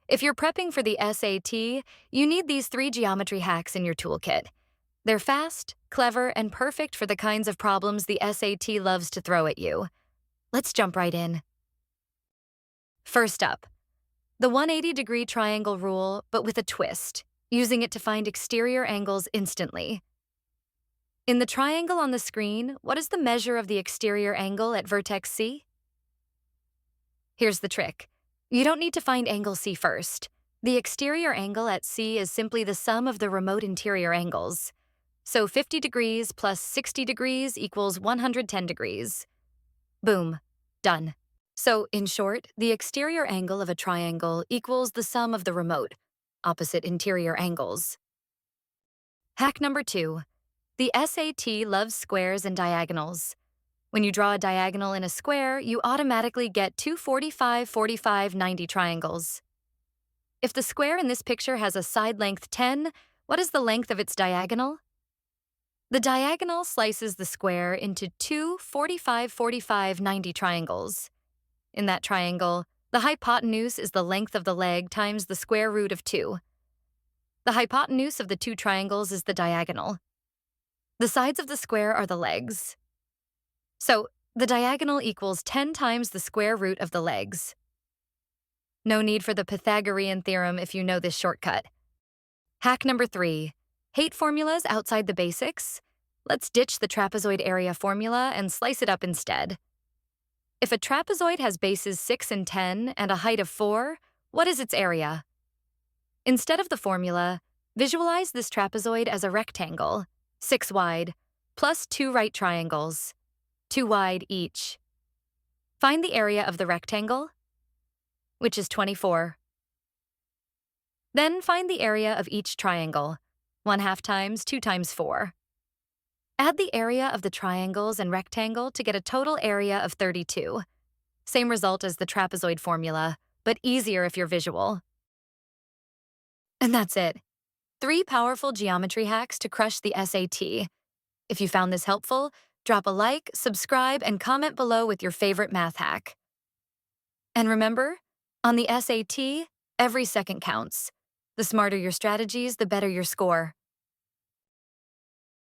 If you're prepping for the SAT, you need these 3 geometry hacks in your toolkit. They're fast, clever, and perfect for the kinds of problems the SAT loves to throw at you. Let's jump right in. First up, the 180-degree triangle rule, but with a twist, using it to find exterior angles instantly. In the triangle on the screen, what is the measure of the exterior angle at vertex C? Here's the trick. You don't need to find angle C first. The exterior angle at C is simply the sum of the remote interior angles. So 50 degrees plus 60 degrees equals 110 degrees. Boom. Done. So, in short, the exterior angle of a triangle equals the sum of the remote, opposite interior angles. Hack number 2. The SAT loves squares and diagonals. When you draw a diagonal in a square, you automatically get two 45, 45, 90 triangles. If the square in this picture has a side length 10, what is the length of its diagonal? The diagonal slices the square into two 45, 45, 90 triangles. In that triangle, the hypotenuse is the length of the leg times the square root of 2. The hypotenuse of the two triangles is the diagonal. The sides of the square are the legs. So, the diagonal equals 10 times the square root of the legs. No need for the Pythagorean theorem if you know this shortcut. Hack number 3. Hate formulas outside the basics? Let's ditch the trapezoid area formula and slice it up instead. If a trapezoid has bases 6 and 10 and a height of 4, what is its area? Instead of the formula, visualize this trapezoid as a rectangle, 6 wide, plus 2 right triangles, 2 wide each. Find the area of the rectangle, which is 24. Then find the area of each triangle, 1/2 times 2 times 4. Add the area of the triangles and rectangle to get a total area of 32. Same result as the trapezoid formula, but easier if you're visual. And that's it. 3 powerful geometry hacks to crush the SAT. If you found this helpful, drop a like, subscribe, and comment below with your favorite math hack. And remember, on the SAT, every second counts. The smarter your strategies, the better your score.